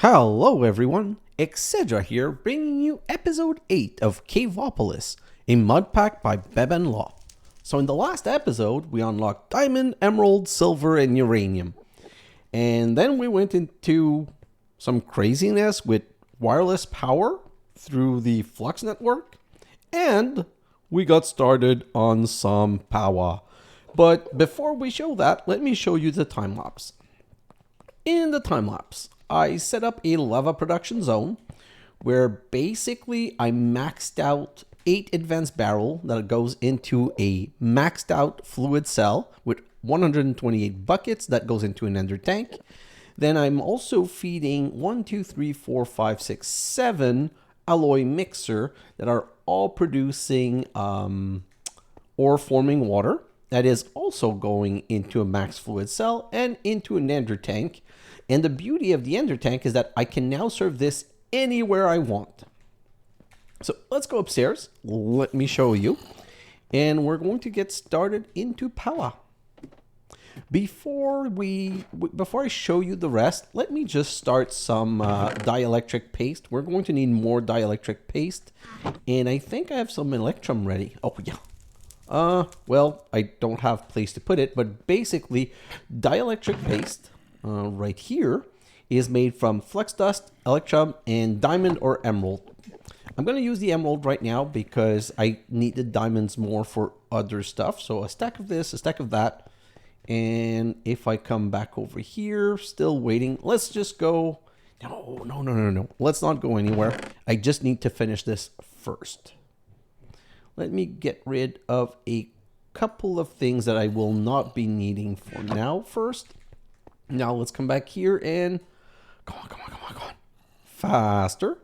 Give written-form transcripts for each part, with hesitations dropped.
Hello everyone, xHedra here, bringing you episode 8 of Caveopolis, a Modpack by benbenlaw. So in the last episode, we unlocked diamond, emerald, silver, and uranium. And then we went into some craziness with wireless power through the Flux network. And we got started on some Powah. But before we show that, let me show you the time lapse. In the time lapse, I set up a lava production zone where basically I maxed out 8 advanced barrel that goes into a maxed out fluid cell with 128 buckets that goes into an ender tank. Then I'm also feeding 1, 2, 3, 4, 5, 6, 7 alloy mixer that are all producing ore forming water. That is also going into a max fluid cell and into an ender tank. And the beauty of the ender tank is that I can now serve this anywhere I want. So let's go upstairs. Let me show you. And we're going to get started into Powah. Before I show you the rest, let me just start some dielectric paste. We're going to need more dielectric paste. And I think I have some Electrum ready. Oh, yeah. Well, I don't have a place to put it, but basically dielectric paste right here is made from Flux Dust, Electrum, and diamond or emerald. I'm going to use the emerald right now because I need the diamonds more for other stuff. So a stack of this, a stack of that. And if I come back over here, still waiting, let's just go. No. Let's not go anywhere. I just need to finish this first. Let me get rid of a couple of things that I will not be needing for now first. Now let's come back here and come on. Faster.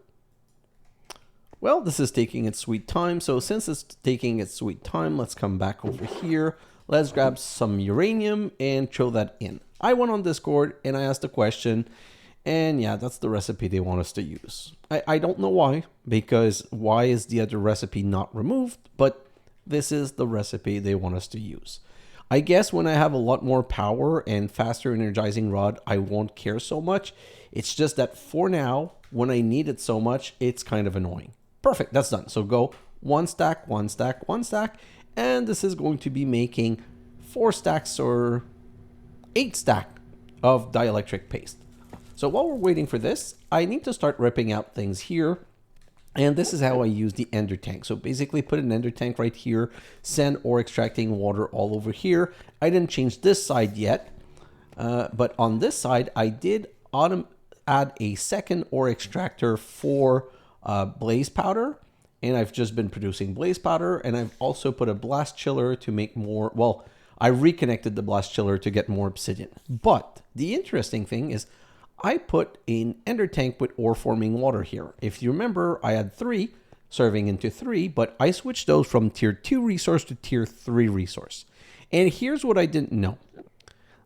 Well, this is taking its sweet time. So since it's taking its sweet time, let's come back over here. Let's grab some uranium and throw that in. I went on Discord and I asked a question. And yeah, that's the recipe they want us to use. I don't know why, because why is the other recipe not removed? But this is the recipe they want us to use. I guess when I have a lot more power and faster energizing rod, I won't care so much. It's just that for now, when I need it so much, it's kind of annoying. Perfect, that's done. So go 1 stack, 1 stack, 1 stack. And this is going to be making 4 stacks or 8 stack of dielectric paste. So while we're waiting for this, I need to start ripping out things here. And this is how I use the ender tank. So basically put an ender tank right here, send ore extracting water all over here. I didn't change this side yet, but on this side, I did add a second ore extractor for blaze powder. And I've just been producing blaze powder, and I've also put a blast chiller to make more, well, I reconnected the blast chiller to get more obsidian. But the interesting thing is I put an ender tank with ore forming water here. If you remember, I had 3 serving into 3, but I switched those from tier 2 resource to tier 3 resource. And here's what I didn't know.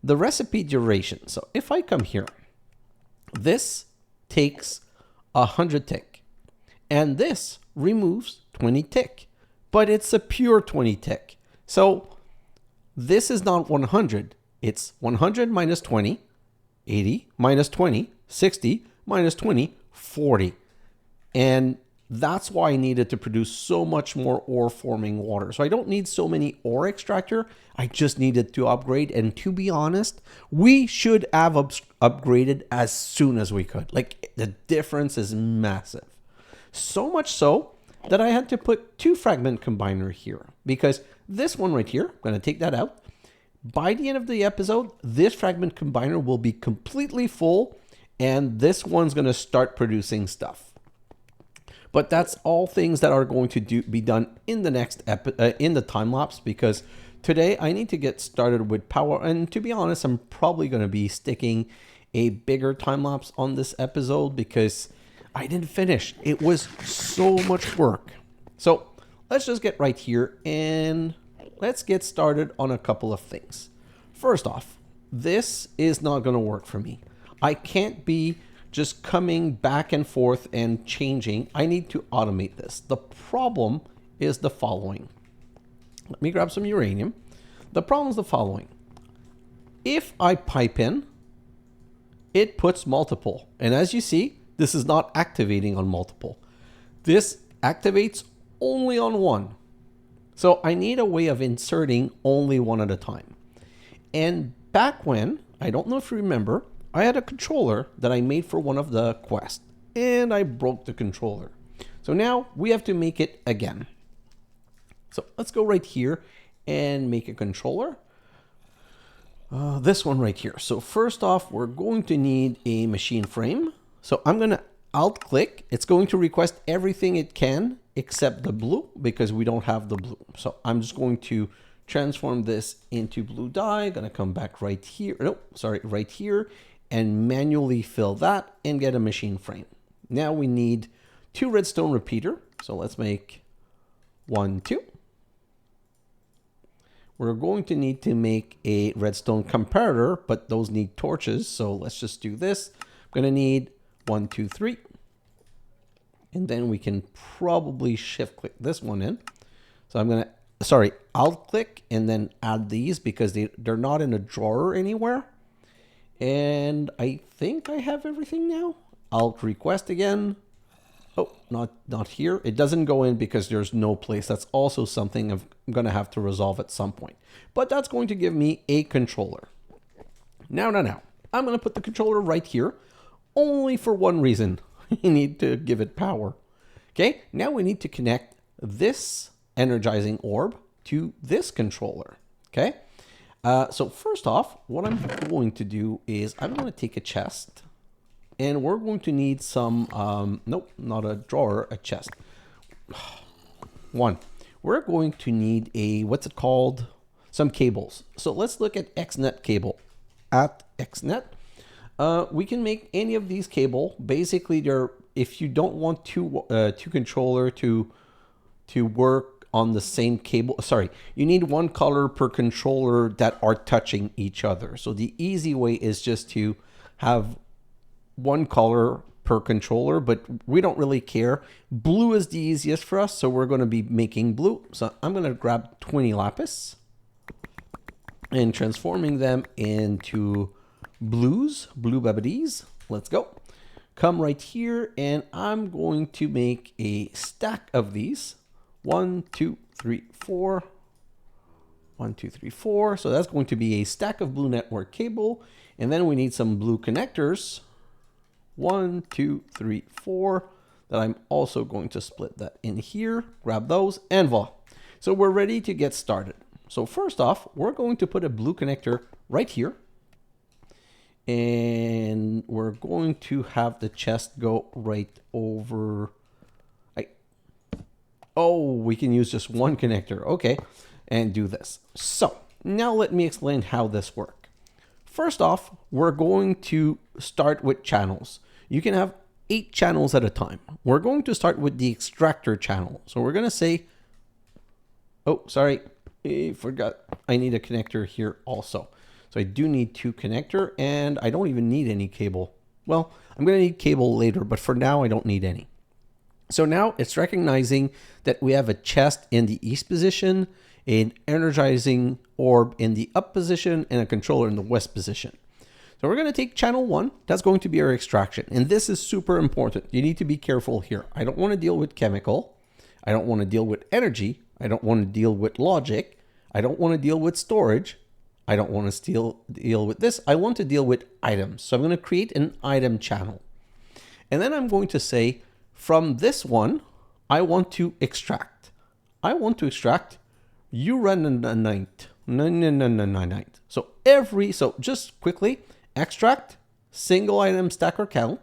The recipe duration. So if I come here, this takes 100 tick, and this removes 20 tick, but it's a pure 20 tick. So this is not 100. It's 100 minus 20. 80 minus 20, 60 minus 20, 40. And that's why I needed to produce so much more ore forming water. So I don't need so many ore extractor. I just needed to upgrade. And to be honest, we should have upgraded as soon as we could. Like, the difference is massive. So much so that I had to put 2 fragment combiner here, because this one right here, I'm going to take that out. By the end of the episode, this fragment combiner will be completely full, and this one's going to start producing stuff. But that's all things that are going to be done in the next in the time lapse, because today I need to get started with Powah. And to be honest, I'm probably going to be sticking a bigger time lapse on this episode because I didn't finish. It was so much work. So let's just get right here and let's get started on a couple of things. First off, this is not going to work for me. I can't be just coming back and forth and changing. I need to automate this. The problem is the following. Let me grab some uranium. The problem is the following. If I pipe in it puts multiple. And as you see, this is not activating on multiple. This activates only on one. So I need a way of inserting only one at a time. And back when, I don't know if you remember, I had a controller that I made for one of the quests, and I broke the controller. So now we have to make it again. So let's go right here and make a controller. This one right here. So first off, we're going to need a machine frame. So I'm going to alt click. It's going to request everything it can except the blue because we don't have the blue. So I'm just going to transform this into blue dye. Going to come back right here. No, sorry, right here and manually fill that and get a machine frame. Now we need 2 redstone repeater. So let's make 1, 2. We're going to need to make a redstone comparator, but those need torches. So let's just do this. I'm going to need 1, 2, 3. And then we can probably shift click this one in. So I'm going to, sorry, alt click and then add these because they're not in a drawer anywhere. And I think I have everything now. Alt request again. Oh, not here. It doesn't go in because there's no place. That's also something I'm going to have to resolve at some point. But that's going to give me a controller. Now. I'm going to put the controller right here. Only for one reason. You need to give it power. Okay, now we need to connect this energizing orb to this controller. Okay, so first off, what I'm going to do is I'm going to take a chest. And we're going to need some, nope, not a drawer, a chest. One, we're going to need a, what's it called? Some cables. So let's look at XNet cable. At XNet, we can make any of these cable. Basically, they're, if you don't want two controller to work on the same cable, sorry, you need one color per controller that are touching each other. So the easy way is just to have one color per controller, but we don't really care. Blue is the easiest for us, so we're going to be making blue. So I'm going to grab 20 lapis and transforming them into blues, blue babadies. Let's go. Come right here, and I'm going to make a stack of these. 1, 2, 3, 4. 1, 2, 3, 4. So that's going to be a stack of blue network cable, and then we need some blue connectors. 1, 2, 3, 4, that I'm also going to split that in here, grab those, and voila. So we're ready to get started. So first off, we're going to put a blue connector right here. And we're going to have the chest go right over. Oh, we can use just one connector. Okay, and do this. So now let me explain how this works. First off, we're going to start with channels. You can have 8 channels at a time. We're going to start with the extractor channel. So we're going to say, oh, sorry, I forgot. I need a connector here also. So I do need 2 connector, and I don't even need any cable. Well, I'm going to need cable later, but for now I don't need any. So now it's recognizing that we have a chest in the east position, an energizing orb in the up position, and a controller in the west position. So we're going to take channel 1. That's going to be our extraction. And this is super important. You need to be careful here. I don't want to deal with chemical. I don't want to deal with energy. I don't want to deal with logic. I don't want to deal with storage. I don't want to deal with this. I want to deal with items. So I'm going to create an item channel. And then I'm going to say, from this one, I want to extract. I want to extract Uraninite. So just quickly, extract, single item stacker count,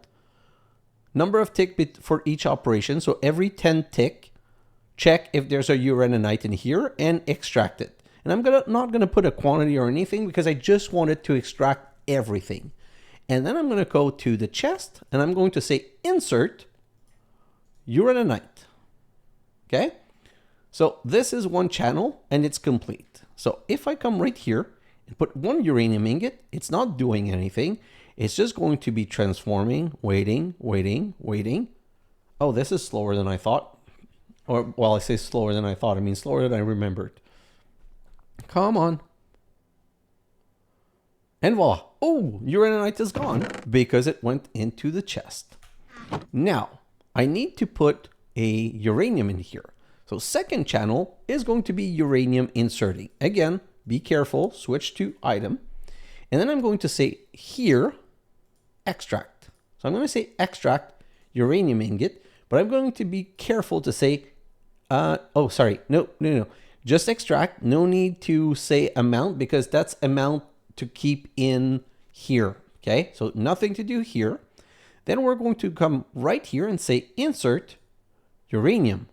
number of tick for each operation. So every 10 tick, check if there's a Uraninite in here and extract it. And I'm not going to put a quantity or anything because I just wanted to extract everything. And then I'm going to go to the chest and I'm going to say insert Uraninite. Okay. So this is one channel and it's complete. So if I come right here and put 1 uranium ingot, it's not doing anything. It's just going to be transforming, waiting. Oh, this is slower than I thought. Or, well, I say slower than I thought. I mean slower than I remembered. Come on. And voila. Oh, uraninite is gone because it went into the chest. Now, I need to put a uranium in here. So second channel is going to be uranium inserting. Again, be careful, switch to item. And then I'm going to say here, extract. So I'm going to say extract uranium ingot, but I'm going to be careful to say, oh, sorry, no. Just extract, no need to say amount because that's amount to keep in here, okay? So nothing to do here. Then we're going to come right here and say insert uranium,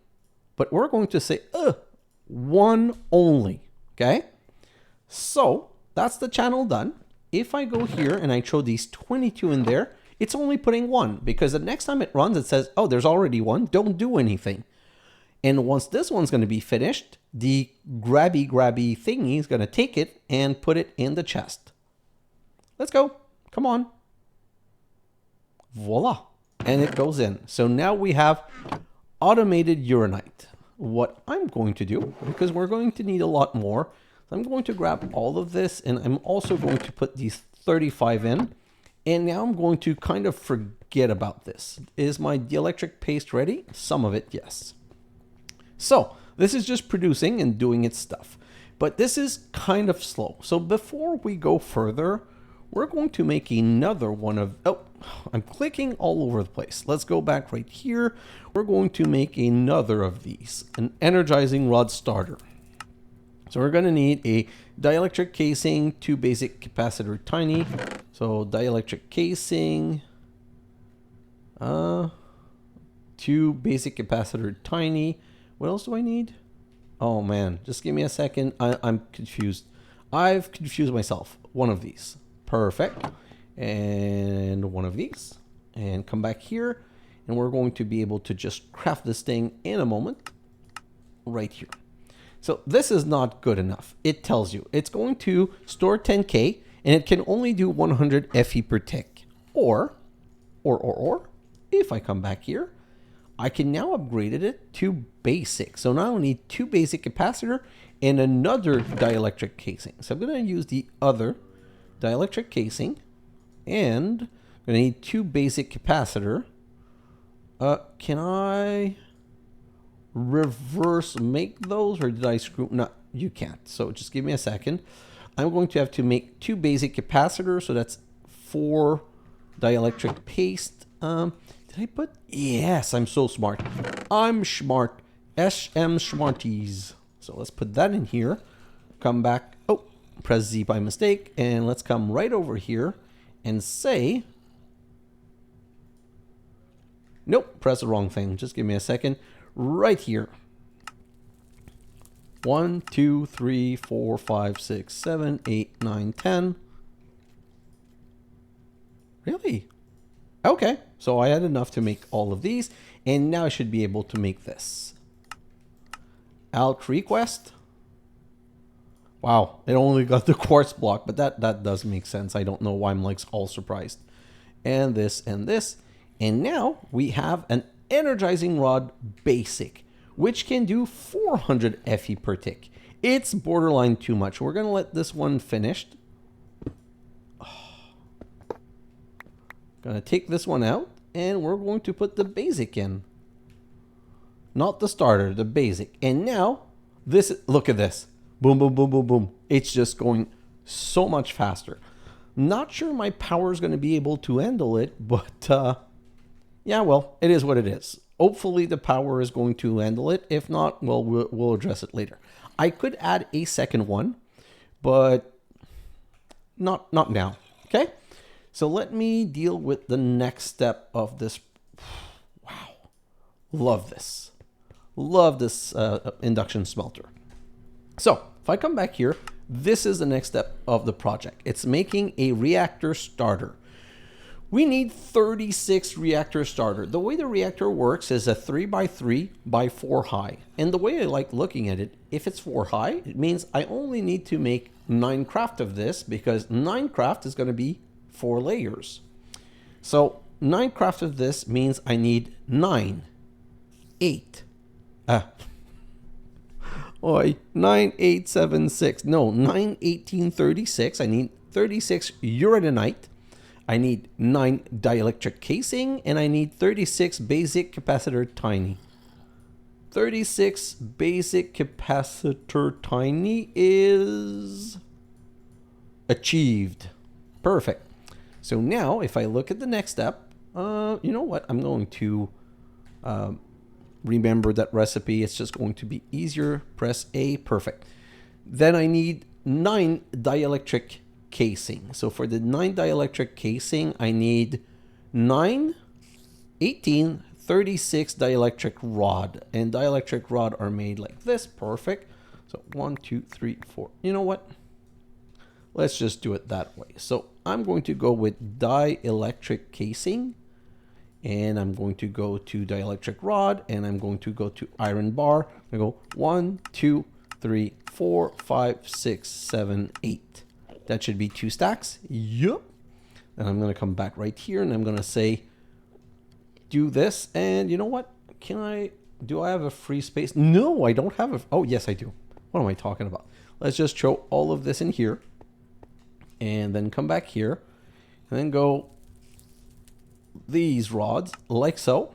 but we're going to say one only, okay? So that's the channel done. If I go here and I throw these 22 in there, it's only putting one because the next time it runs, it says, oh, there's already one, don't do anything. And once this one's going to be finished, the grabby thingy is going to take it and put it in the chest. Let's go. Come on. Voila. And it goes in. So now we have automated uranite. What I'm going to do, because we're going to need a lot more, I'm going to grab all of this and I'm also going to put these 35 in. And now I'm going to kind of forget about this. Is my dielectric paste ready? Some of it, yes. So this is just producing and doing its stuff, but this is kind of slow. So before we go further, we're going to make another one of, oh, I'm clicking all over the place. Let's go back right here. We're going to make another of these, an energizing rod starter. So we're going to need a dielectric casing, 2 basic capacitor tiny. So dielectric casing, 2 basic capacitor tiny. What else do I need? Oh man, just give me a second. I'm confused. I've confused myself. One of these. Perfect. And one of these. And come back here. And we're going to be able to just craft this thing in a moment. Right here. So this is not good enough. It tells you it's going to store 10K and it can only do 100 Fe per tick. Or, if I come back here, I can now upgrade it to basic. So now I need 2 basic capacitor and another dielectric casing. So I'm going to use the other dielectric casing and I'm going to need 2 basic capacitor. Can I reverse make those or did I screw? No, you can't. So just give me a second. I'm going to have to make 2 basic capacitors. So that's 4 dielectric paste. Did I put? Yes, I'm so smart. I'm smart. SM Smarties. So let's put that in here. Come back. Oh, press Z by mistake. And let's come right over here and say, nope, press the wrong thing. Just give me a second. Right here. 1, 2, 3, 4, 5, 6, 7, 8, 9, 10. Really? Okay, so I had enough to make all of these, and now I should be able to make this. Alt request. Wow, it only got the quartz block, but that does make sense. I don't know why I'm like all surprised. And this and this. And now we have an energizing rod basic, which can do 400 Fe per tick. It's borderline too much. We're going to let this one finished. Gonna take this one out and we're going to put the basic in. Not the starter, the basic. And now this, look at this. Boom, boom, boom, boom, boom. It's just going so much faster. Not sure my power is going to be able to handle it, but yeah, well, it is what it is. Hopefully the power is going to handle it. If not, well, we'll address it later. I could add a second one, but not now. Okay. So let me deal with the next step of this. Wow. Love this. Love this induction smelter. So if I come back here, this is the next step of the project. It's making a reactor starter. We need 36 reactor starter. The way the reactor works is a 3x3 by 4 high. And the way I like looking at it, if it's 4 high, it means I only need to make 9 craft of this because 9 craft is going to be 4 layers. So 9 craft of this means I need 9, 8. 9, 8, 7, 6. No, 9, 18, 36. I need 36 uraninite. I need 9 dielectric casing, and I need 36 basic capacitor tiny. 36 basic capacitor tiny is achieved. Perfect. So now if I look at the next step, you know what? I'm going to remember that recipe. It's just going to be easier. Press A. Perfect. Then I need 9 dielectric casing. So for the 9 dielectric casing, I need 9, 18, 36 dielectric rod. And dielectric rod are made like this. Perfect. So 1, 2, 3, 4. You know what? Let's just do it that way. So I'm going to go with dielectric casing. And I'm going to go to dielectric rod. And I'm going to go to iron bar. I go 1, 2, 3, 4, 5, 6, 7, 8. That should be 2 stacks. Yup. And I'm going to come back right here. And I'm going to say, do this. And you know what? Do I have a free space? No, I don't have a... Oh, yes, I do. What am I talking about? Let's just throw all of this in here. And then come back here. And then go these rods like so.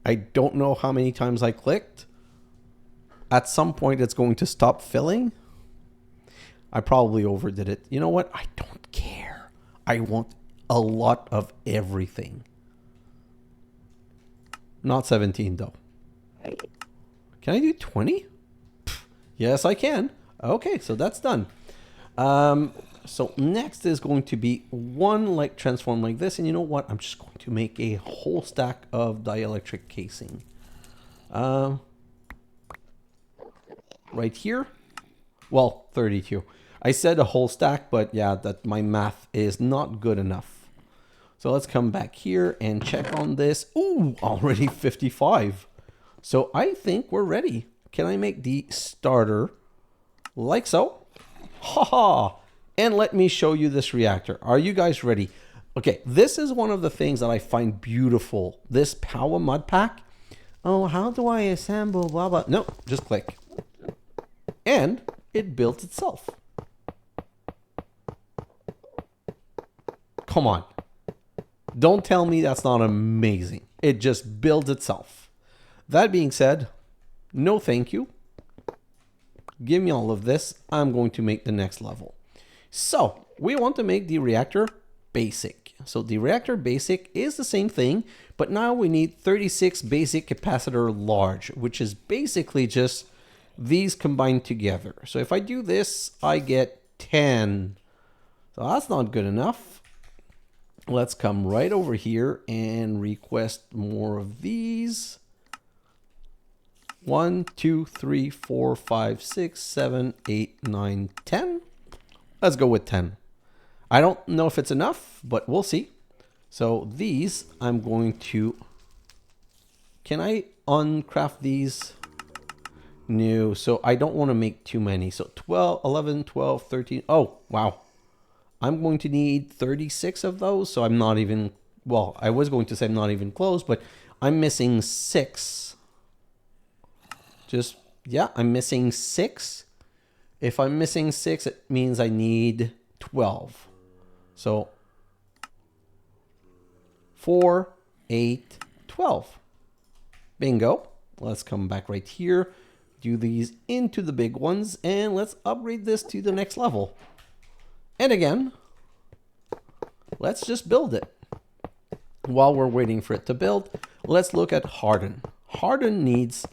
I don't know how many times I clicked. At some point, it's going to stop filling. I probably overdid it. You know what? I don't care. I want a lot of everything. Not 17, though. Can I do 20? Yes, I can. Okay, so that's done. So next is going to be one like transform like this. And you know what? I'm just going to make a whole stack of dielectric casing. Right here. Well, 32. I said a whole stack, but yeah, that my math is not good enough. So let's come back here and check on this. Ooh, already 55. So I think we're ready. Can I make the starter like so? Haha. And let me show you this reactor. Are you guys ready? Okay, this is one of the things that I find beautiful. This Powah Modpack. Oh, how do I assemble blah blah? No, just click. And it built itself. Come on. Don't tell me that's not amazing. It just builds itself. That being said, no thank you. Give me all of this. I'm going to make the next level. So we want to make the reactor basic. So the reactor basic is the same thing, but now we need 36 basic capacitor large, which is basically just these combined together. So if I do this, I get 10. So that's not good enough. Let's come right over here and request more of these. 1, 2, 3, 4, 5, 6, 7, 8, 9, 10. Let's go with 10. I don't know if it's enough, but we'll see. So these, I'm going to... Can I uncraft these? No, so I don't want to make too many. So 12, 11, 12, 13. Oh, wow. I'm going to need 36 of those. So I'm not even... Well, I was going to say I'm not even close, but I'm missing 6. Just, yeah, I'm missing 6. If I'm missing 6, it means I need 12. So 4, 8, 12. Bingo. Let's come back right here. Do these into the big ones. And let's upgrade this to the next level. And again, let's just build it. While we're waiting for it to build, let's look at harden. Harden needs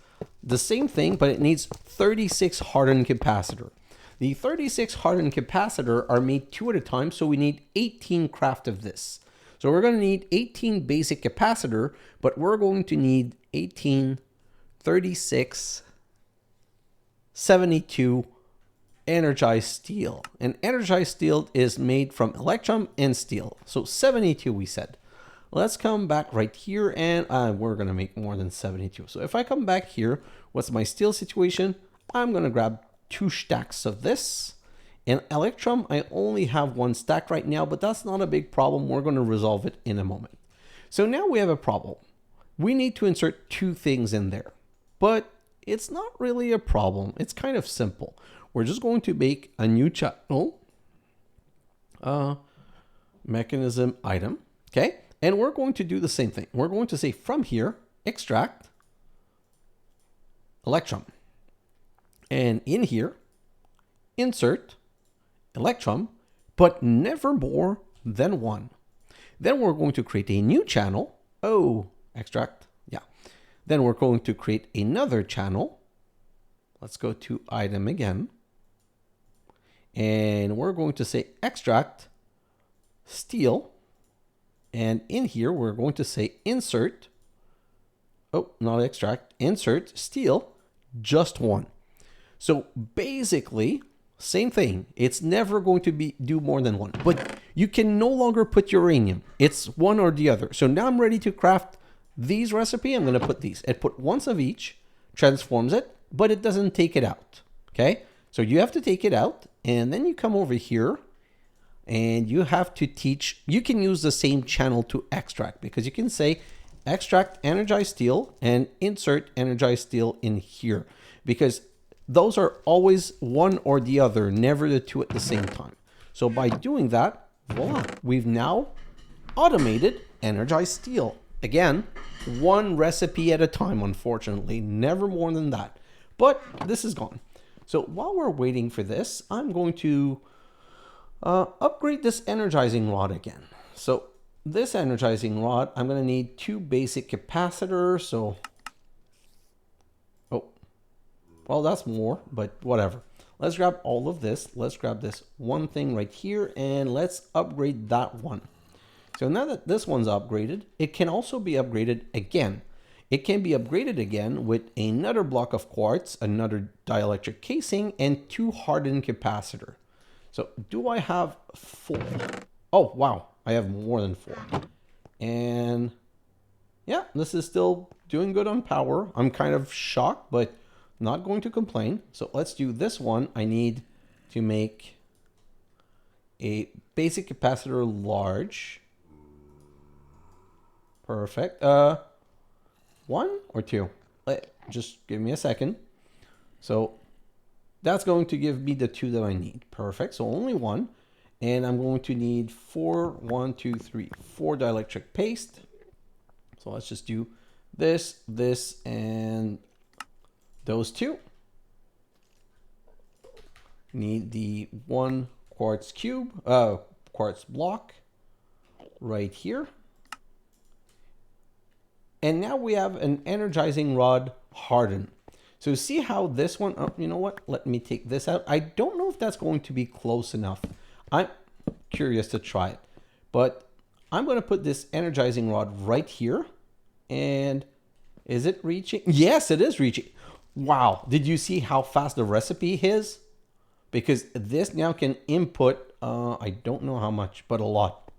the same thing, but it needs 36 hardened capacitor. The 36 hardened capacitor are made 2 at a time, so we need 18 craft of this. So we're going to need 18 basic capacitor, but we're going to need 18, 36, 72 energized steel. And energized steel is made from Electrum and steel. So 72 we said. Let's come back right here and we're going to make more than 72. So if I come back here, what's my steel situation? I'm going to grab 2 stacks of this. And Electrum, I only have 1 stack right now, but that's not a big problem. We're going to resolve it in a moment. So now we have a problem. We need to insert 2 things in there. But it's not really a problem. It's kind of simple. We're just going to make a new channel, mechanism item, okay? And we're going to do the same thing. We're going to say from here, extract Electrum. And in here, insert Electrum, but never more than one. Then we're going to create a new channel. Oh, extract, yeah. Then we're going to create another channel. Let's go to item again. And we're going to say extract steel. And in here, we're going to say insert. Oh, not extract, insert steel, just one. So basically, same thing. It's never going to do more than one, but you can no longer put uranium. It's one or the other. So now I'm ready to craft these recipe. I'm going to put these. It put once of each, transforms it, but it doesn't take it out. Okay. So you have to take it out and then you come over here and you have to teach, you can use the same channel to extract because you can say extract energized steel and insert energized steel in here because those are always one or the other, never the two at the same time. So by doing that, voila, we've now automated energized steel. Again, one recipe at a time, unfortunately, never more than that. But this is gone. So while we're waiting for this, I'm going to upgrade this energizing rod again. So this energizing rod, I'm going to need 2 basic capacitors. So, oh, well, that's more, but whatever. Let's grab all of this. Let's grab this one thing right here and let's upgrade that one. So now that this one's upgraded, it can also be upgraded again. It can be upgraded again with another block of quartz, another dielectric casing, and 2 hardened capacitor. So do I have 4? Oh, wow. I have more than 4. And yeah, this is still doing good on power. I'm kind of shocked, but not going to complain. So let's do this one. I need to make a basic capacitor large. Perfect. 1 or 2? Just give me a second. So that's going to give me the 2 that I need. Perfect. So only 1. And I'm going to need 4 dielectric paste. So let's just do this, this, and those 2. Need the 1 quartz cube, quartz block right here. And now we have an energizing rod hardened. So see how this one, oh, you know what? Let me take this out. I don't know if that's going to be close enough. I'm curious to try it, but I'm going to put this energizing rod right here. And is it reaching? Yes, it is reaching. Wow. Did you see how fast the recipe is? Because this now can input, I don't know how much, but a lot.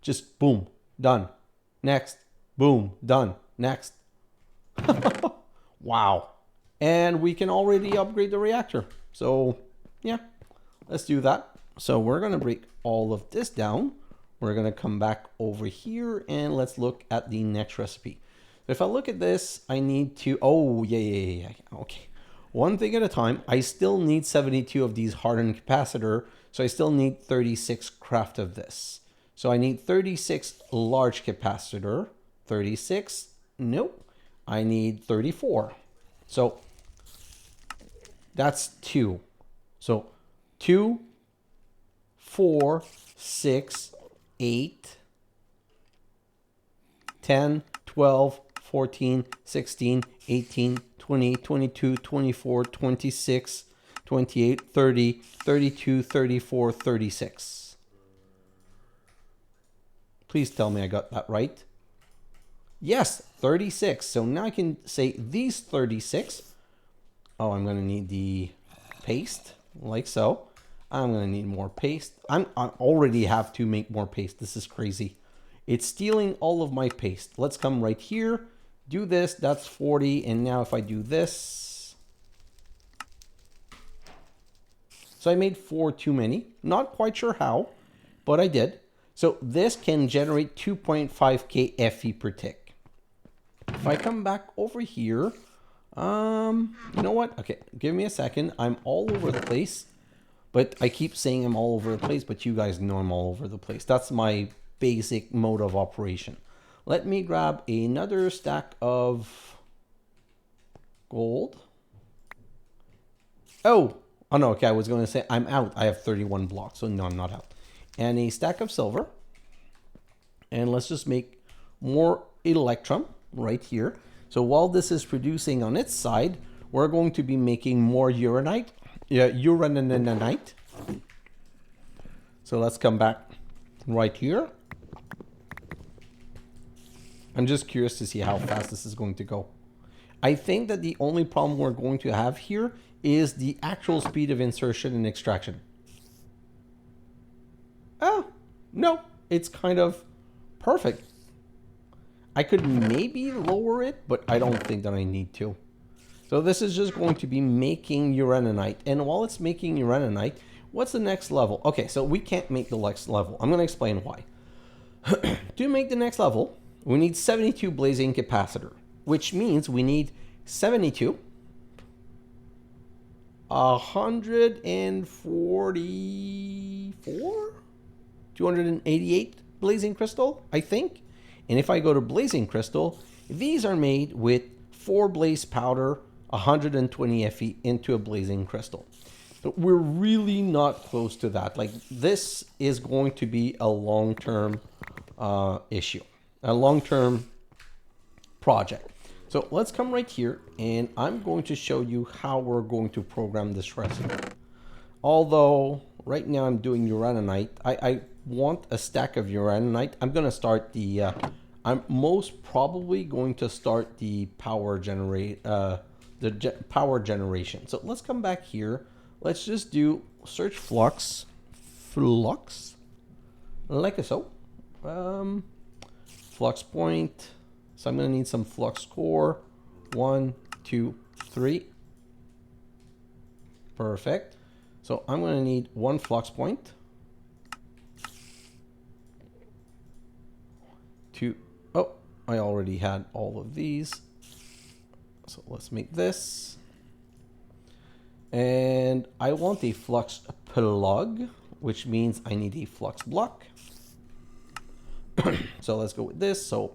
Just boom, done. Next, boom, done. Next. Wow. And we can already upgrade the reactor. So yeah, let's do that. So we're going to break all of this down. We're going to come back over here and let's look at the next recipe. If I look at this, I need to, oh, yeah. Okay. One thing at a time. I still need 72 of these hardened capacitor. So I still need 36 craft of this. So I need 36 large capacitor. 36. Nope. I need 34. So that's 2. So 2, 4, 6, 8, 10, 12, 14, 16, 18, 20, 22, 24, 26, 28, 30, 32, 34, 36. Please tell me I got that right. Yes, 36. So now I can say these 36. Oh, I'm going to need the paste like so. I'm going to need more paste. I already have to make more paste. This is crazy. It's stealing all of my paste. Let's come right here. Do this. That's 40. And now if I do this. So I made 4 too many. Not quite sure how, but I did. So this can generate 2.5k Fe per tick. If I come back over here, You know what? Okay, give me a second. I'm all over the place, but I keep saying I'm all over the place, but you guys know I'm all over the place. That's my basic mode of operation. Let me grab another stack of gold. Oh no, okay, I was going to say I'm out. I have 31 blocks, so no, I'm not out. And a stack of silver. And let's just make more Electrum right here. So while this is producing on its side, we're going to be making more Uraninite. So let's come back right here. I'm just curious to see how fast this is going to go. I think that the only problem we're going to have here is the actual speed of insertion and extraction. Oh, no, it's kind of perfect. I could maybe lower it, but I don't think that I need to. So this is just going to be making Uraninite. And while it's making Uraninite, what's the next level? Okay, so we can't make the next level. I'm going to explain why. To make the next level, we need 72 blazing capacitor, which means we need 72, 144, 288 blazing crystal, I think. And if I go to blazing crystal, these are made with 4 blaze powder, 120 Fe into a blazing crystal. But we're really not close to that. Like, this is going to be a long-term issue, a long-term project. So let's come right here, and I'm going to show you how we're going to program this recipe. Although right now I'm doing Uraninite, I want a stack of Uraninite. I'm going to start the, I'm most probably going to start the power power generation. So let's come back here. Let's just do search flux, like so. Flux point. So I'm going to need some flux core. 1, 2, 3. Perfect. So I'm going to need 1 flux point. 2. Oh, I already had all of these. So let's make this. And I want a flux plug, which means I need a flux block. So let's go with this. So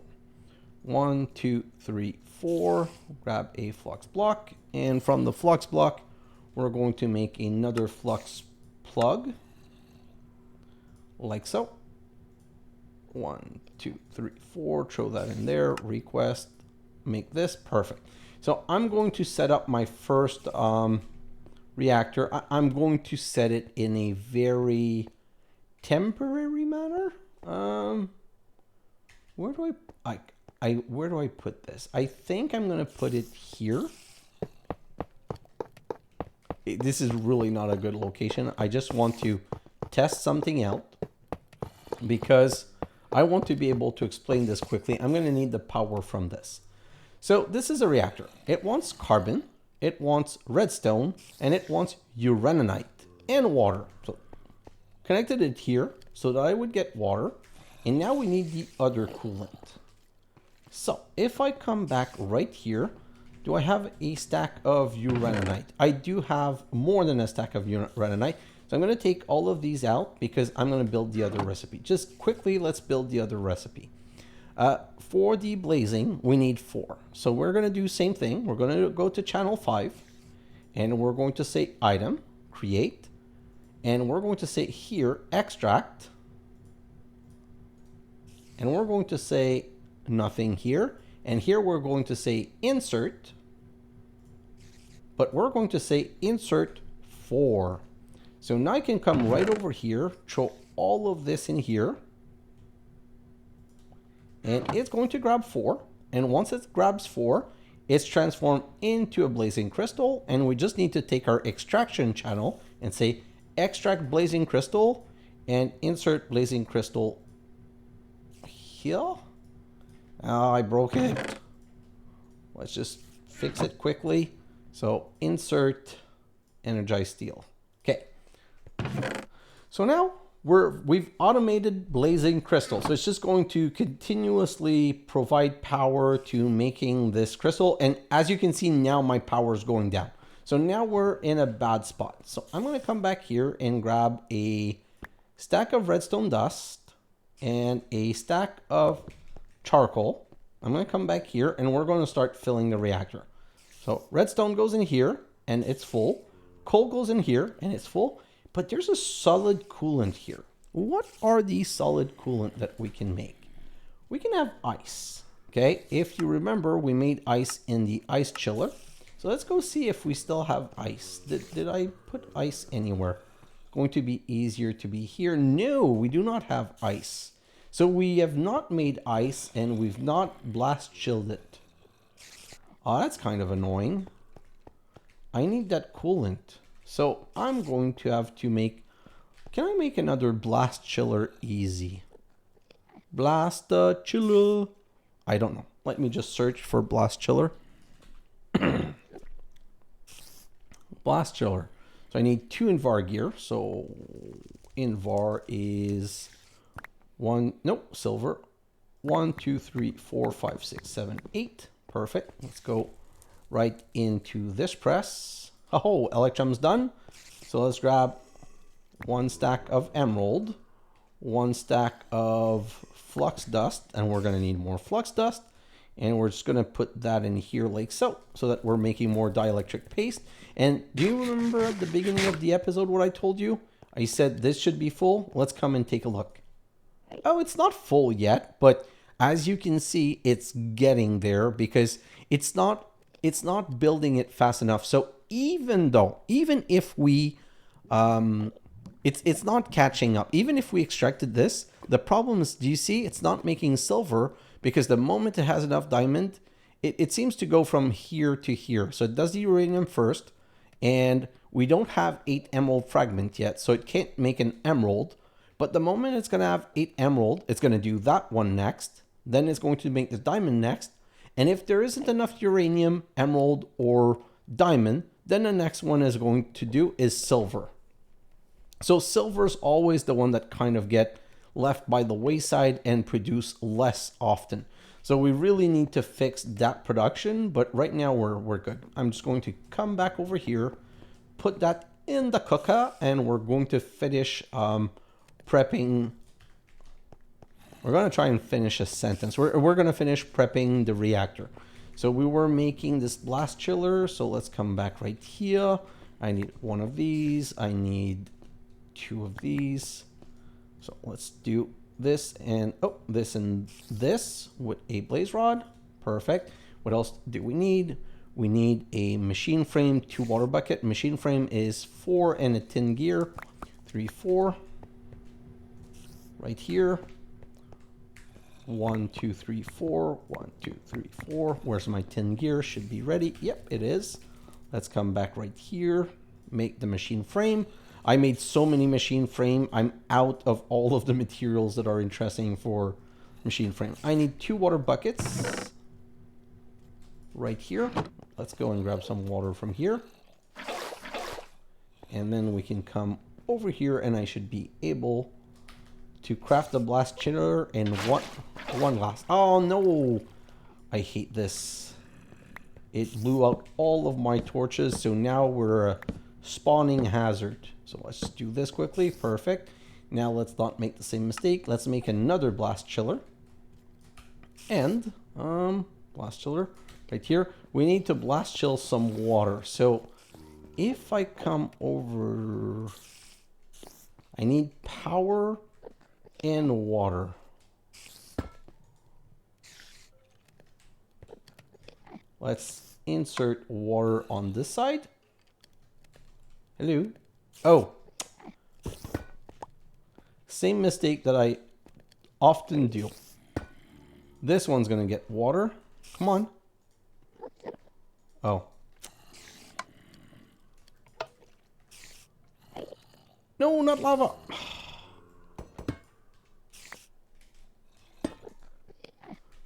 1, 2, 3, 4. Grab a flux block. And from the flux block, we're going to make another flux plug. Like so. 1, 2, 3, 4. Throw that in there. Request. Make this. Perfect. So I'm going to set up my first reactor. I'm going to set it in a very temporary manner. Where do where do I put this? I think I'm going to put it here. This is really not a good location. I just want to test something out because I want to be able to explain this quickly. I'm going to need the power from this. So this is a reactor. It wants carbon, it wants redstone, and it wants uraninite and water. So connected it here so that I would get water. And now we need the other coolant. So if I come back right here, do I have a stack of uraninite? I do have more than a stack of uraninite. So I'm going to take all of these out because I'm going to build the other recipe. Just quickly, let's build the other recipe. For the blazing, we need 4. So we're going to do the same thing. We're going to go to channel 5 and we're going to say item, create, and we're going to say here, extract. And we're going to say nothing here. And here we're going to say insert. But we're going to say insert 4. So now I can come right over here, throw all of this in here. And it's going to grab 4. And once it grabs 4, it's transformed into a blazing crystal. And we just need to take our extraction channel and say extract blazing crystal and insert blazing crystal here. Oh, I broke it. Let's just fix it quickly. So insert energized steel. Okay. So now we've automated blazing crystal. So it's just going to continuously provide power to making this crystal. And as you can see now, my power is going down. So now we're in a bad spot. So I'm going to come back here and grab a stack of redstone dust and a stack of charcoal. I'm going to come back here and we're going to start filling the reactor. So redstone goes in here and it's full. Coal goes in here and it's full. But there's a solid coolant here. What are these solid coolant that we can make? We can have ice. Okay, if you remember, we made ice in the ice chiller. So let's go see if we still have ice. Did I put ice anywhere? Going to be easier to be here. No, we do not have ice. So we have not made ice and we've not blast chilled it. Oh, that's kind of annoying. I need that coolant. So I'm going to have to make, can I make another blast chiller easy? Blast chiller. I don't know. Let me just search for blast chiller. Blast chiller. So I need 2 Invar gear. So Invar is silver. 1, 2, 3, 4, 5, 6, 7, 8. Perfect. Let's go right into this press. Oh, Electrum's done. So let's grab 1 stack of emerald, 1 stack of flux dust, and we're going to need more flux dust. And we're just going to put that in here like so that we're making more dielectric paste. And do you remember at the beginning of the episode what I told you? I said this should be full. Let's come and take a look. Oh, it's not full yet, but as you can see, it's getting there because it's not building it fast enough. So even if we, it's not catching up. Even if we extracted this, the problem is, do you see, it's not making silver because the moment it has enough diamond, it seems to go from here to here. So it does the uranium first, and we don't have 8 emerald fragment yet, so it can't make an emerald. But the moment it's going to have 8 emerald, it's going to do that one next. Then it's going to make the diamond next. And if there isn't enough uranium, emerald, or diamond, then the next one is going to do is silver. So silver is always the one that kind of get left by the wayside and produce less often. So we really need to fix that production, but right now we're good. I'm just going to come back over here, put that in the cooker, and we're going to finish prepping. We're going to try and finish a sentence. We're going to finish prepping the reactor. So we were making this blast chiller. So let's come back right here. I need 1 of these. I need 2 of these. So let's do this and this and this with a blaze rod. Perfect. What else do we need? We need a machine frame, 2 water bucket. Machine frame is 4 and a tin gear. 3, 4. Right here. 1, 2, 3, 4. 1, 2, 3, 4. Where's my tin gear? Should be ready. Yep, it is. Let's come back right here. Make the machine frame. I made so many machine frame. I'm out of all of the materials that are interesting for machine frame. I need 2 water buckets right here. Let's go and grab some water from here. And then we can come over here and I should be able to craft the blast chiller and one glass. Oh no, I hate this. It blew out all of my torches, so now we're a spawning hazard. So let's do this quickly. Perfect. Now let's not make the same mistake. Let's make another blast chiller. And blast chiller right here. We need to blast chill some water. So if I come over, I need power and water. Let's insert water on this side. Hello. Oh. Same mistake that I often do. This one's gonna get water. Come on. Oh. No, not lava.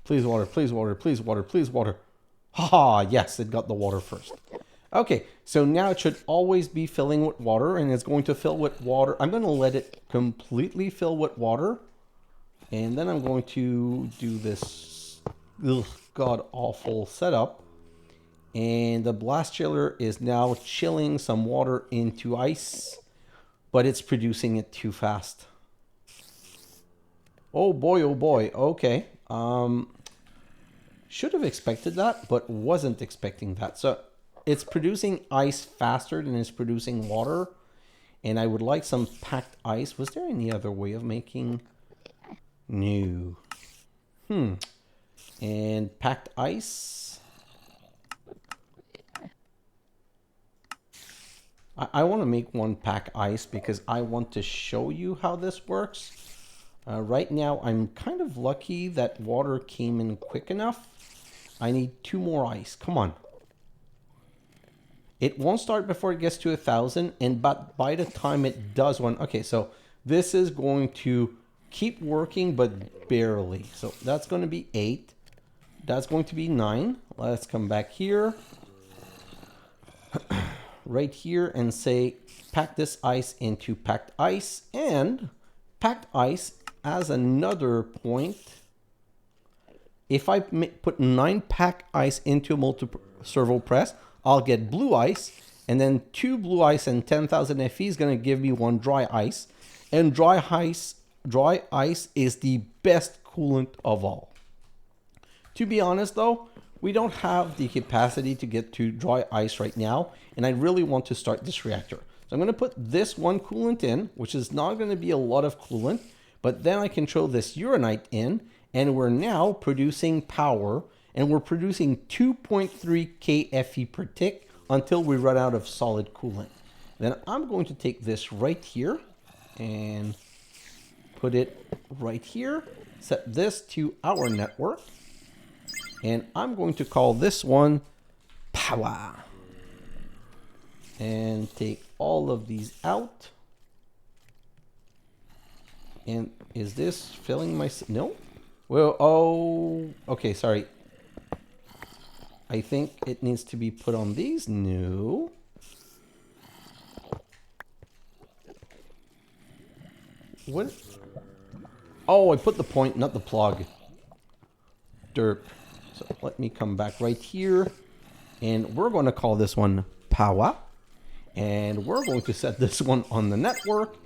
Please water, please water, please water, please water. Haha, yes, it got the water first. Okay, so now it should always be filling with water, and it's going to fill with water. I'm going to let it completely fill with water. And then I'm going to do this god awful setup. And the blast chiller is now chilling some water into ice, but it's producing it too fast. Oh boy, okay. Should have expected that, but wasn't expecting that. So it's producing ice faster than it's producing water. And I would like some packed ice. Was there any other way of making? No. And packed ice. I want to make one pack ice because I want to show you how this works. Right now, I'm kind of lucky that water came in quick enough. I need 2 more ice. Come on. It won't start before it gets to 1,000, and but by the time it does one, okay, so this is going to keep working, but barely. So that's going to be 8. That's going to be 9. Let's come back here, right here, and say pack this ice into packed ice, and packed ice as another point. If I put 9 pack ice into a multi-servo press, I'll get blue ice, and then 2 blue ice and 10,000 Fe is going to give me 1 dry ice. And dry ice is the best coolant of all. To be honest though, we don't have the capacity to get to dry ice right now, and I really want to start this reactor. So I'm going to put this 1 coolant in, which is not going to be a lot of coolant, but then I can throw this uranite in, and we're now producing power, and we're producing 2.3 kFe per tick until we run out of solid coolant. Then I'm going to take this right here and put it right here, set this to our network, and I'm going to call this one Powah. And take all of these out. And is this filling my... No? Well, oh, okay, sorry. I think it needs to be put on these. No. What? Oh, I put the point, not the plug. Derp. So let me come back right here. And we're going to call this one Powah. And we're going to set this one on the network.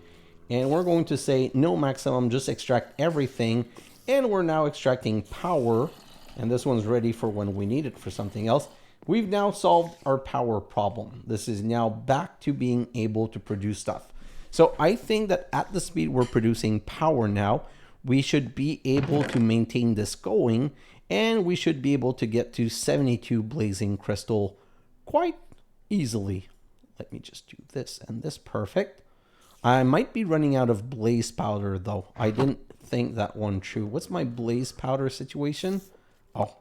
And we're going to say no maximum, just extract everything. And we're now extracting power. And this one's ready for when we need it for something else. We've now solved our power problem. This is now back to being able to produce stuff. So I think that at the speed we're producing power now, we should be able to maintain this going. And we should be able to get to 72 blazing crystal quite easily. Let me just do this and this. Perfect. I might be running out of blaze powder though. I didn't think that one true. What's my blaze powder situation? Oh,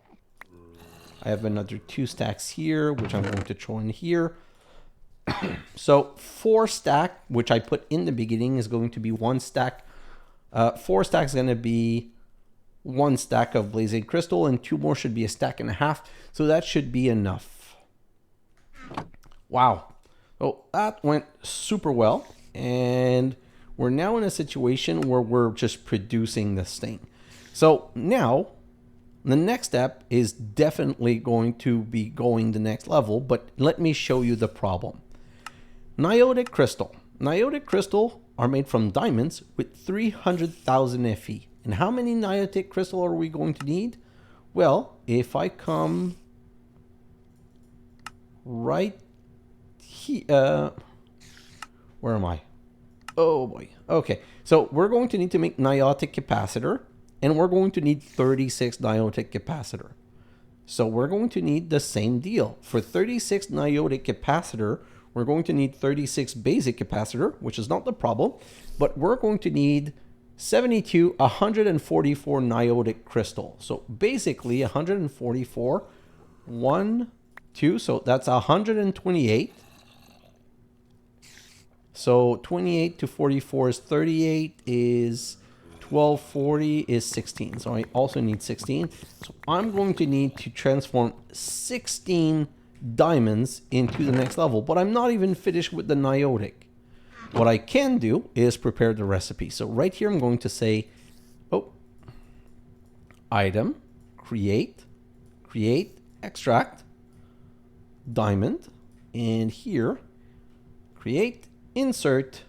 I have another 2 stacks here, which I'm going to throw in here. So 4 stack, which I put in the beginning, is going to be 1 stack. 4 stacks is going to be 1 stack of blazing crystal, and 2 more should be a stack and a half. So that should be enough. Wow. Oh, that went super well. And we're now in a situation where we're just producing this thing. So now the next step is definitely going to be going the next level, but let me show you the problem. Niotic crystal. Niotic crystal are made from diamonds with 300,000 Fe. And how many niotic crystal are we going to need? Well, if I come right here, where am I? Oh boy. Okay, so we're going to need to make niotic capacitor, and we're going to need 36 niotic capacitor. So we're going to need the same deal. For 36 niotic capacitor, we're going to need 36 basic capacitor, which is not the problem, but we're going to need 144 niotic crystal. So basically 144, 1, 2, so that's 128. So 28 to 44 is 38, is 1240 is 16. So I also need 16. So I'm going to need to transform 16 diamonds into the next level, but I'm not even finished with the niotic. what I can do is prepare the recipe. So right here, I'm going to say, oh, item, create, extract, diamond, and here, create, insert,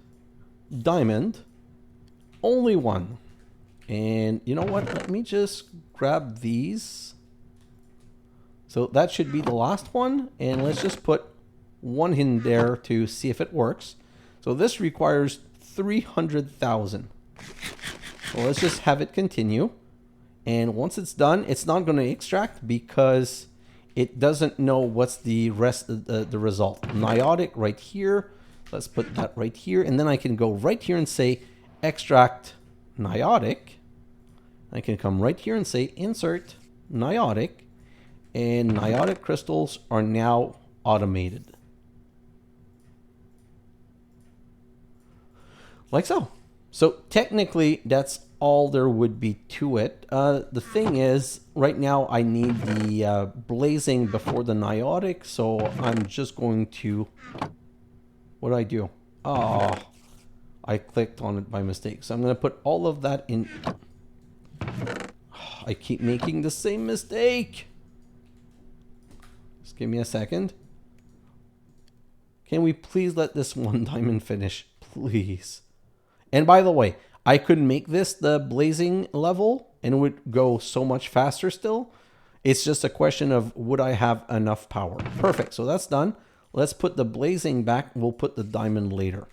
diamond, only one. And you know what? Let me just grab these. So that should be the last one. And let's just put one in there to see if it works. So this requires 300,000. So let's just have it continue. And once it's done, it's not going to extract because it doesn't know what's the rest of the result. Niotic right here. Let's put that right here. And then I can go right here and say extract niotic. I can come right here and say insert niotic. And niotic crystals are now automated. Like so. So technically, that's all there would be to it. The thing is, right now I need the blazing before the niotic, so I'm just going to... What do I do? Oh, I clicked on it by mistake. So I'm going to put all of that in... I keep making the same mistake. Just give me a second. Can we please let this one diamond finish? Please. And by the way, I could make this the blazing level and it would go so much faster still. It's just a question of would I have enough power? Perfect. So that's done. Let's put the blazing back. We'll put the diamond later.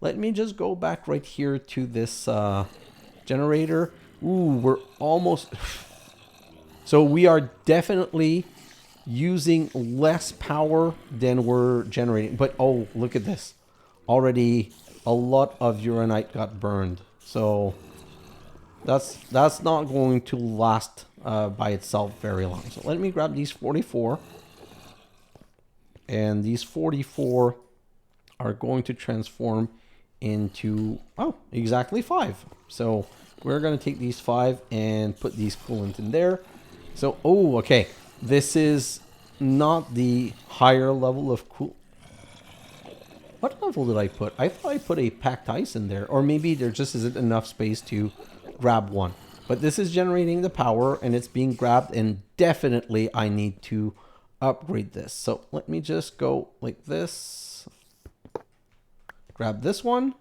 Let me just go back right here to this generator. Ooh, we're almost... So we are definitely using less power than we're generating. But oh, look at this. Already a lot of uranite got burned. So that's not going to last by itself very long. So let me grab these 44. And these 44 are going to transform into, oh, exactly 5. So we're going to take these 5 and put these coolant in there. So, oh, okay. This is not the higher level of cool. What level did I put? I thought I put a packed ice in there. Or maybe there just isn't enough space to grab one. But this is generating the power and it's being grabbed. And definitely I need to upgrade this. So let me just go like this. Grab this one.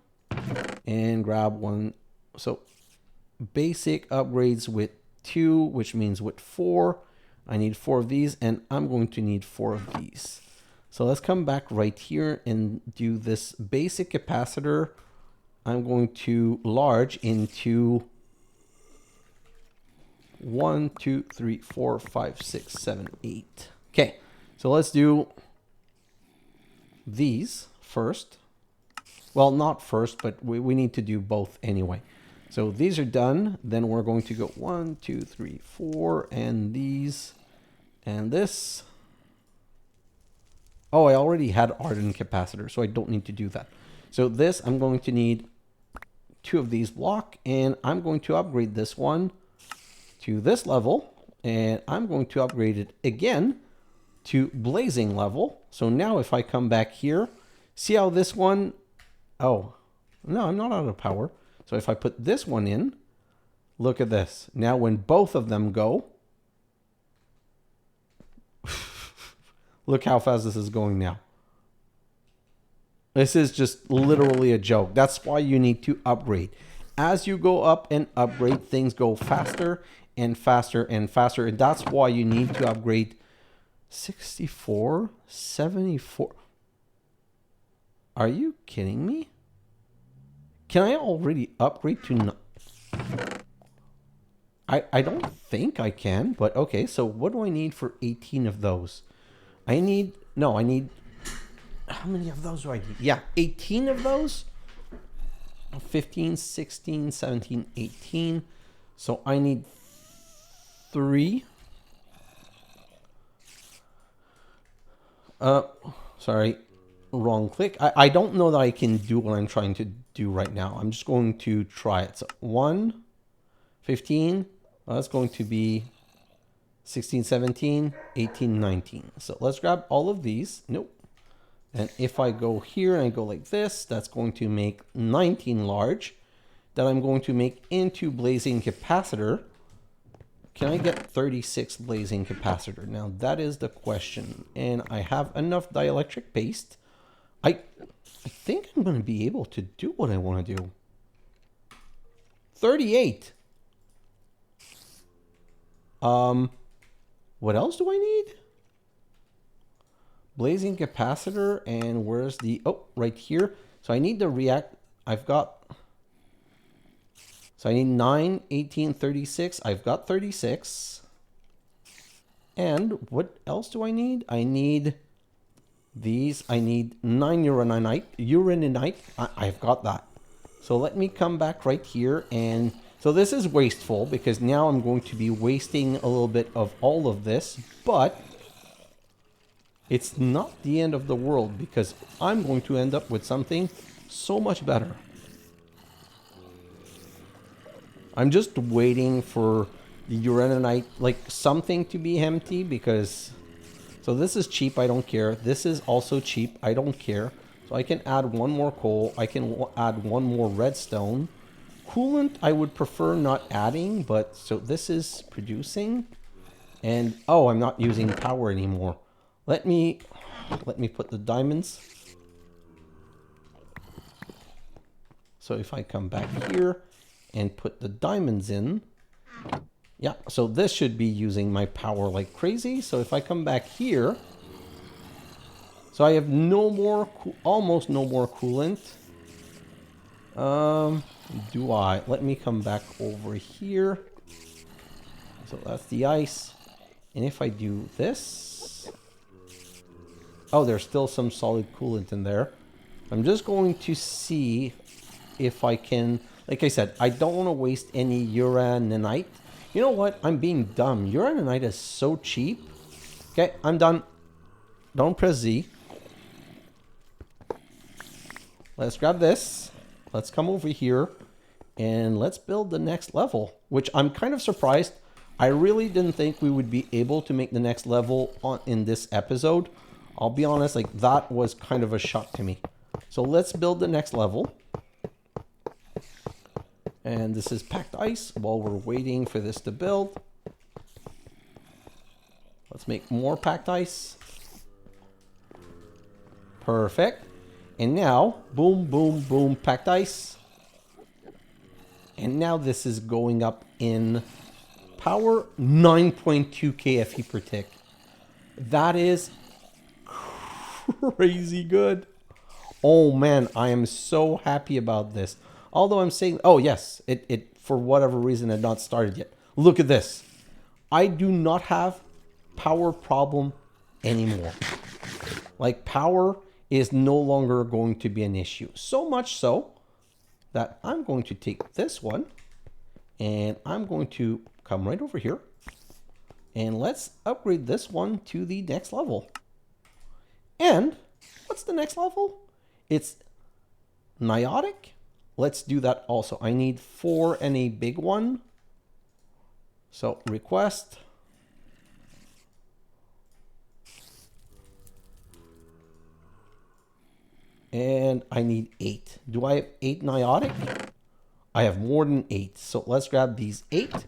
And grab one. So basic upgrades with 2, which means with 4. I need 4 of these. And I'm going to need 4 of these. So let's come back right here and do this basic capacitor. I'm going to large into 1, 2, 3, 4, 5, 6, 7, 8. Okay, so let's do these first. Well, not first, but we need to do both anyway. So these are done. Then we're going to go 1, 2, 3, 4, and these and this. Oh, I already had ardent capacitor, so I don't need to do that. So this, I'm going to need 2 of these block, and I'm going to upgrade this one to this level, and I'm going to upgrade it again to blazing level. So now if I come back here, see how this one, oh, no, I'm not out of power. So if I put this one in, look at this. Now when both of them go, look how fast this is going now. This is just literally a joke. That's why you need to upgrade. As you go up and upgrade, things go faster and faster and faster. And that's why you need to upgrade 64, 74. Are you kidding me? Can I already upgrade to... No? I don't think I can, but okay. So what do I need for 18 of those? I need... No, I need... How many of those do I need? Yeah, 18 of those. 15, 16, 17, 18. So I need 3. Sorry. Wrong click. I don't know that I can do what I'm trying to do right now. I'm just going to try it. So 1, 15. Well, that's going to be 16, 17, 18, 19. So let's grab all of these. Nope. And if I go here and I go like this, that's going to make 19 large. That I'm going to make into blazing capacitor. Can I get 36 blazing capacitor? Now that is the question. And I have enough dielectric paste. I think I'm going to be able to do what I want to do. 38. What else do I need? Blazing capacitor, and where's the, oh, right here. So I need the react, so I need 9, 18, 36. I've got 36. And what else do I need? I need these. I need 9 Uraninite. I've got that. So let me come back right here. And so this is wasteful because now I'm going to be wasting a little bit of all of this. But it's not the end of the world because I'm going to end up with something so much better. I'm just waiting for the Uraninite, like something to be empty because, so this is cheap, I don't care. This is also cheap, I don't care. So I can add one more coal, I can add one more redstone. Coolant, I would prefer not adding, but so this is producing. And, oh, I'm not using power anymore. Let me put the diamonds. So if I come back here and put the diamonds in, yeah, so this should be using my power like crazy. So if I come back here, so I have no more, almost no more coolant. Do I? Let me come back over here. So that's the ice. And if I do this, oh, there's still some solid coolant in there. I'm just going to see if I can, like I said, I don't want to waste any Uraninite. You know what? I'm being dumb. Uraninite is so cheap. Okay, I'm done. Don't press Z. Let's grab this. Let's come over here and let's build the next level, which I'm kind of surprised. I really didn't think we would be able to make the next level in this episode. I'll be honest, like that was kind of a shock to me. So let's build the next level. And this is packed ice while we're waiting for this to build. Let's make more packed ice. Perfect. And now, boom, boom, boom, packed ice. And now this is going up in power, 9.2 kFE per tick. That is crazy good. Oh man, I am so happy about this. Although I'm saying, oh yes, it for whatever reason had not started yet. Look at this. I do not have power problem anymore. Like power is no longer going to be an issue. So much so that I'm going to take this one and I'm going to come right over here and let's upgrade this one to the next level. And what's the next level? It's niotic. Let's do that also. I need 4 and a big one. So request. And I need 8. Do I have 8 niotic? I have more than 8. So let's grab these 8.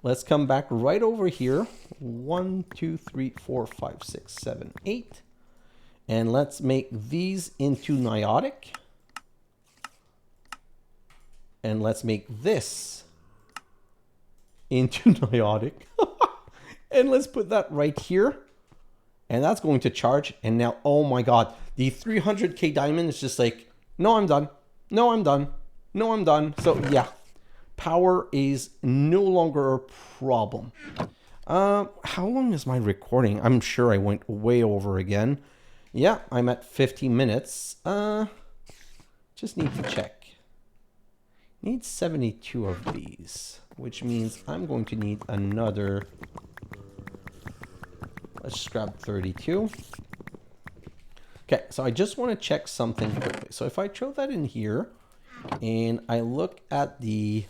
Let's come back right over here. 1, 2, 3, 4, 5, 6, 7, 8. And let's make these into niotic. And let's make this into niotic. And let's put that right here. And that's going to charge. And now, oh my God, the 300k diamond is just like, no, I'm done. No, I'm done. No, I'm done. So yeah, power is no longer a problem. How long is my recording? I'm sure I went way over again. Yeah, I'm at 50 minutes. Just need to check. Need 72 of these, which means I'm going to need another. Let's just grab 32. Okay, so I just want to check something quickly. So if I throw that in here and I look at the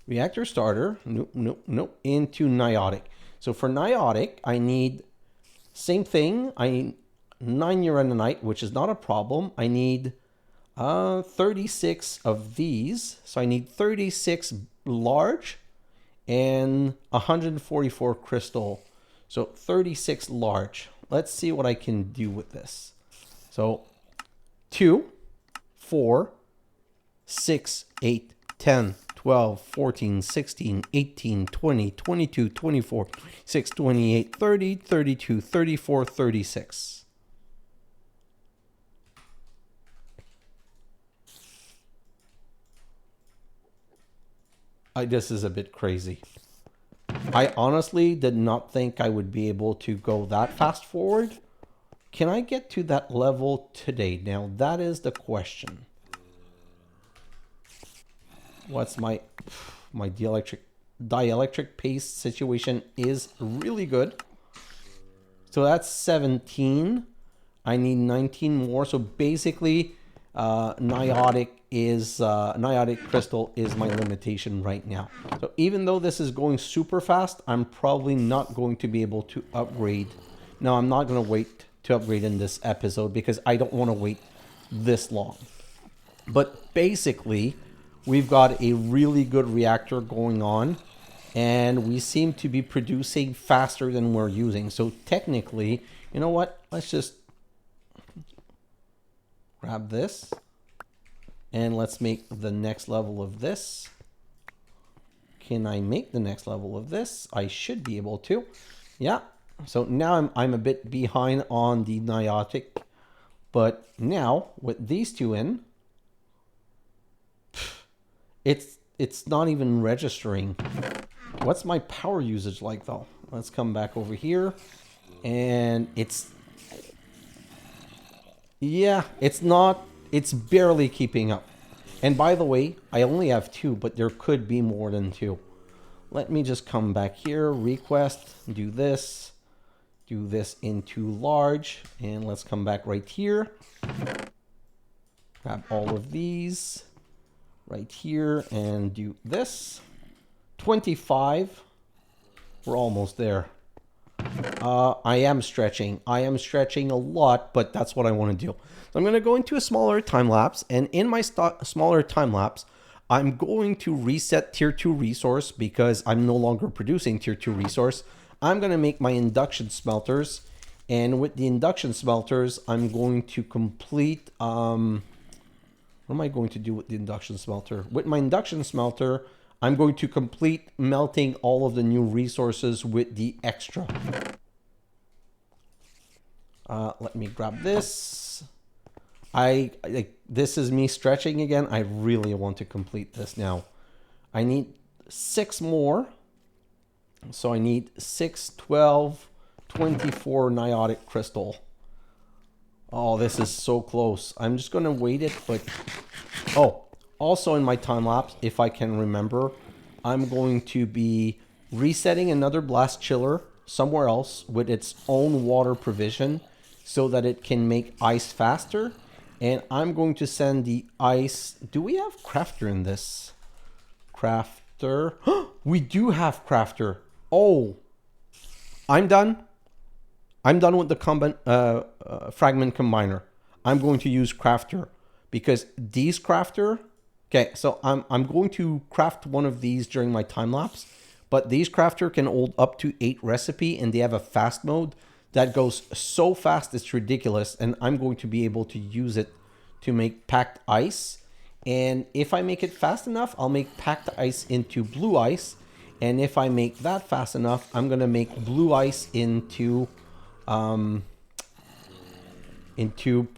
reactor starter, nope, into niotic. So for niotic, I need same thing. I 9 uraninite, which is not a problem. I need 36 of these. So I need 36 large and 144 crystal. So 36 large. Let's see what I can do with this. So 2, 4, 6, 8, 10, 12, 14, 16, 18, 20, 22, 24, 26, 28, 30, 32, 34, 36. This is a bit crazy. I honestly did not think I would be able to go that fast forward. Can I get to that level today? Now, that is the question. What's my dielectric paste situation is really good. So that's 17. I need 19 more. So basically, niotic crystal is my limitation right now. So even though this is going super fast, I'm probably not going to be able to upgrade. No, I'm not going to wait to upgrade in this episode because I don't want to wait this long. But basically, we've got a really good reactor going on, and we seem to be producing faster than we're using. So technically, you know what? Let's just grab this, and let's make the next level of this. Can I make the next level of this? I should be able to. Yeah. So now I'm a bit behind on the niotic, but now with these two in, it's not even registering. What's my power usage like though? Let's come back over here, and it's barely keeping up. And by the way, I only have 2, but there could be more than 2. Let me just come back here, request, do this into large, and let's come back right here. Grab all of these right here and do this. 25. We're almost there. I am stretching a lot, but that's what I want to do. So I'm going to go into a smaller time lapse, and in my smaller time lapse, I'm going to reset tier 2 resource because I'm no longer producing tier 2 resource. I'm going to make my induction smelters, and with the induction smelters, I'm going to complete, what am I going to do with the induction smelter? With my induction smelter, I'm going to complete melting all of the new resources with the extra. Let me grab this. This is me stretching again. I really want to complete this now. I need 6 more. So I need 6, 12, 24 niotic crystal. Oh, this is so close. I'm just going to wait it, but... Oh, also in my time lapse, if I can remember, I'm going to be resetting another blast chiller somewhere else with its own water provision so that it can make ice faster. And I'm going to send the ice... Do we have crafter in this? Crafter. We do have crafter. Oh, I'm done. I'm done with the fragment combiner. I'm going to use crafter because these crafter... Okay, so I'm going to craft one of these during my time lapse, but these crafter can hold up to 8 recipe, and they have a fast mode that goes so fast it's ridiculous, and I'm going to be able to use it to make packed ice. And if I make it fast enough, I'll make packed ice into blue ice, and if I make that fast enough, I'm gonna make blue ice into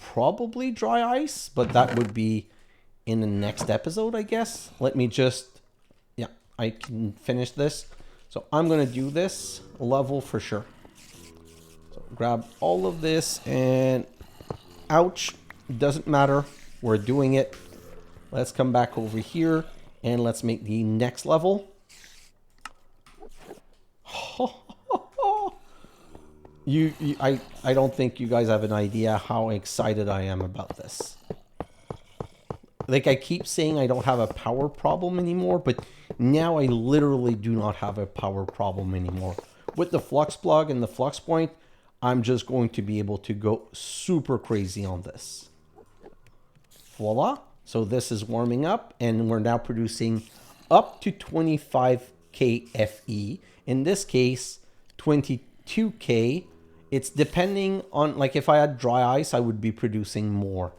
probably dry ice, but that would be in the next episode, I guess. Let me just, yeah, I can finish this. So I'm gonna do this level for sure. So grab all of this, and ouch, doesn't matter, we're doing it. Let's come back over here and let's make the next level. I don't think you guys have an idea how excited I am about this. Like, I keep saying I don't have a power problem anymore, but now I literally do not have a power problem anymore. With the flux plug and the flux point, I'm just going to be able to go super crazy on this. Voila. So this is warming up and we're now producing up to 25k Fe. In this case, 22k. It's depending on, like if I had dry ice, I would be producing more.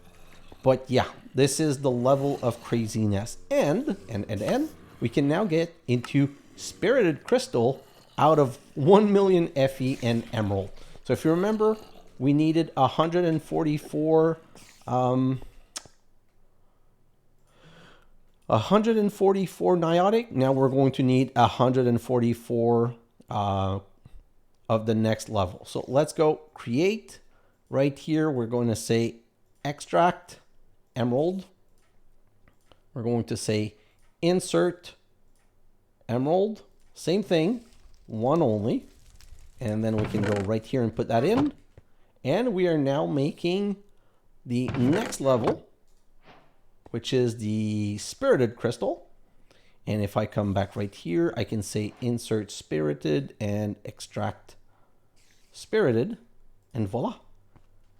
But yeah, this is the level of craziness. And we can now get into spirited crystal out of 1 million Fe and emerald. So if you remember, we needed 144 niotic. Now we're going to need 144 of the next level. So let's go create. Right here, we're going to say extract emerald. We're going to say insert emerald. Same thing, one only. And then we can go right here and put that in. And we are now making the next level, which is the spirited crystal. And if I come back right here, I can say insert spirited and extract spirited, and voila.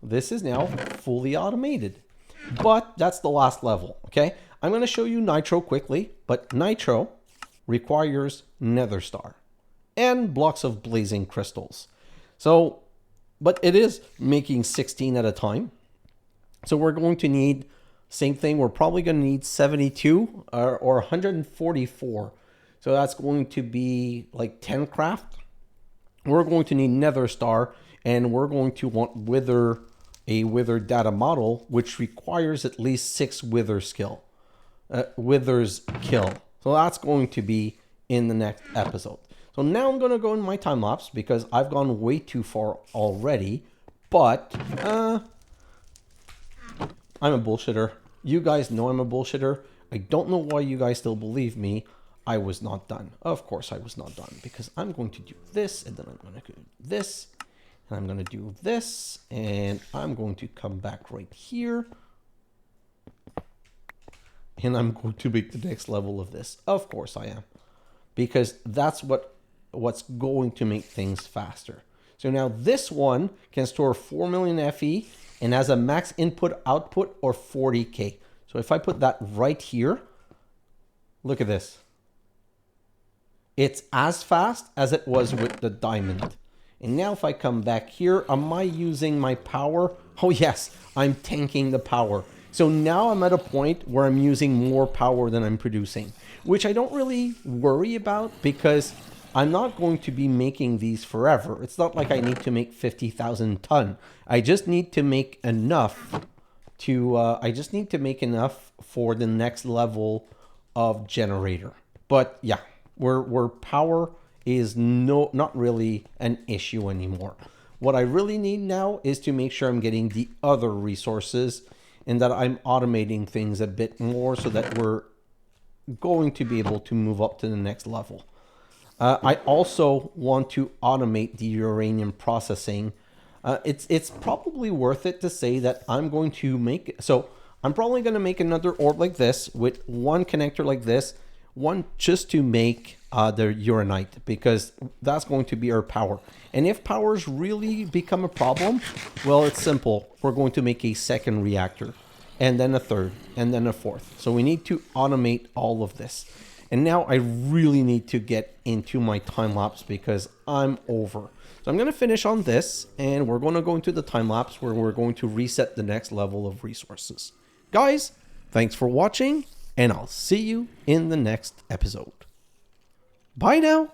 This is now fully automated. But that's the last level, okay? I'm going to show you nitro quickly, but nitro requires nether star and blocks of blazing crystals. So, but it is making 16 at a time. So we're going to need, same thing, we're probably going to need 72 or 144. So that's going to be like 10 craft. We're going to need nether star, and we're going to want a wither data model, which requires at least 6 withers kill. So that's going to be in the next episode. So now I'm going to go in my time lapse because I've gone way too far already. But I'm a bullshitter. You guys know I'm a bullshitter. I don't know why you guys still believe me. I was not done. Of course I was not done, because I'm going to do this, and then I'm going to do this, and I'm going to do this, and I'm going to come back right here, and I'm going to make the next level of this. Of course I am, because that's what's going to make things faster. So now this one can store 4 million Fe and has a max input output or 40k. So if I put that right here, look at this. It's as fast as it was with the diamond. And now if I come back here, am I using my power? Oh yes, I'm tanking the power. So now I'm at a point where I'm using more power than I'm producing, which I don't really worry about because I'm not going to be making these forever. It's not like I need to make 50,000 ton. I just need to make enough for the next level of generator. But yeah, where power is not really an issue anymore. What I really need now is to make sure I'm getting the other resources and that I'm automating things a bit more so that we're going to be able to move up to the next level. I also want to automate the uranium processing. It's probably worth it to say that I'm going to make, so I'm probably going to make another orb like this with one connector like this, one just to make the Uraninite, because that's going to be our power. And if powers really become a problem, well, it's simple. We're going to make a second reactor, and then a third, and then a fourth. So we need to automate all of this. And now I really need to get into my time lapse because I'm over. So I'm going to finish on this, and we're going to go into the time lapse where we're going to reset the next level of resources. Guys, thanks for watching, and I'll see you in the next episode. Bye now.